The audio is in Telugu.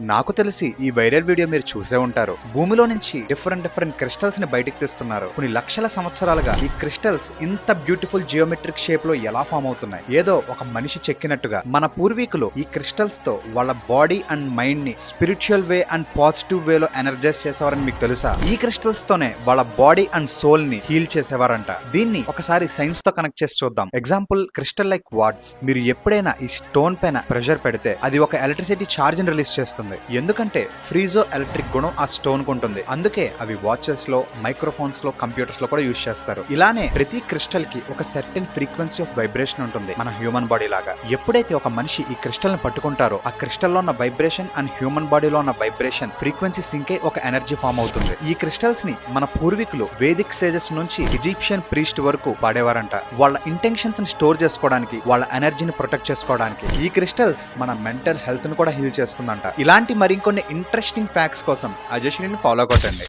నాకు తెలిసి ఈ వైరల్ వీడియో మీరు చూసే ఉంటారు. భూమిలో నుంచి డిఫరెంట్ క్రిస్టల్స్ ని బయటికి తెస్తున్నారు. కొన్ని లక్షల సంవత్సరాలుగా ఈ క్రిస్టల్స్ ఇంత బ్యూటిఫుల్ జియోమెట్రిక్ షేప్ లో ఎలా ఫామ్ అవుతున్నాయి? ఏదో ఒక మనిషి చెక్కినట్టుగా. మన పూర్వీకులు ఈ క్రిస్టల్స్ తో వాళ్ళ బాడీ అండ్ మైండ్ ని స్పిరిచువల్ వే అండ్ పాజిటివ్ వేలో ఎనర్జైజ్ చేసేవారని మీకు తెలుసా? ఈ క్రిస్టల్స్ తోనే వాళ్ళ బాడీ అండ్ సోల్ ని హీల్ చేసేవారంట. దీన్ని ఒకసారి సైన్స్ తో కనెక్ట్ చేసి చూద్దాం. Example, crystal like what's. మీరు ఎప్పుడైనా ఈ స్టోన్ పైన ప్రెషర్ పెడితే అది ఒక ఎలక్ట్రిసిటీ ఛార్జ్ ని రిలీజ్ చేస్తుంది. ఎందుకంటే ఫ్రీజో ఎలక్ట్రిక్ గుణం ఆ స్టోన్ కు ఉంటుంది. అందుకే అవి వాచెస్ లో, మైక్రోఫోన్స్ లో, కంప్యూటర్స్ లో కూడా యూజ్ చేస్తారు. ఇలానే ప్రతి క్రిస్టల్ కి ఒక సర్టెన్ ఫ్రీక్వెన్సీ ఆఫ్ వైబ్రేషన్ ఉంటుంది, మన హ్యూమన్ బాడీ లాగా. ఎప్పుడైతే ఒక మనిషి ఈ క్రిస్టల్ ని పట్టుకుంటారో ఆ క్రిస్టల్ లో ఉన్న వైబ్రేషన్ అండ్ హ్యూమన్ బాడీలో ఉన్న వైబ్రేషన్ ఫ్రీక్వెన్సీ సింక్ అయి ఒక ఎనర్జీ ఫామ్ అవుతుంది. ఈ క్రిస్టల్స్ ని మన పూర్వీకులు వేదిక్ సేజెస్ నుంచి ఈజిప్షియన్ ప్రీస్ట్ వరకు వాడేవారంట. వాళ్ళ ఇంటెన్షన్స్ ని స్టోర్ చేసుకోవడానికి, వాళ్ళ ఎనర్జీని ప్రొటెక్ట్ చేసుకోవడానికి. ఈ క్రిస్టల్స్ మన మెంటల్ హెల్త్ ని కూడా హీల్ చేస్తుందంట. ఇలాంటి మరికొన్ని ఇంట్రెస్టింగ్ ఫ్యాక్ట్స్ కోసం అజయశ్రీని ఫాలో కొట్టండి.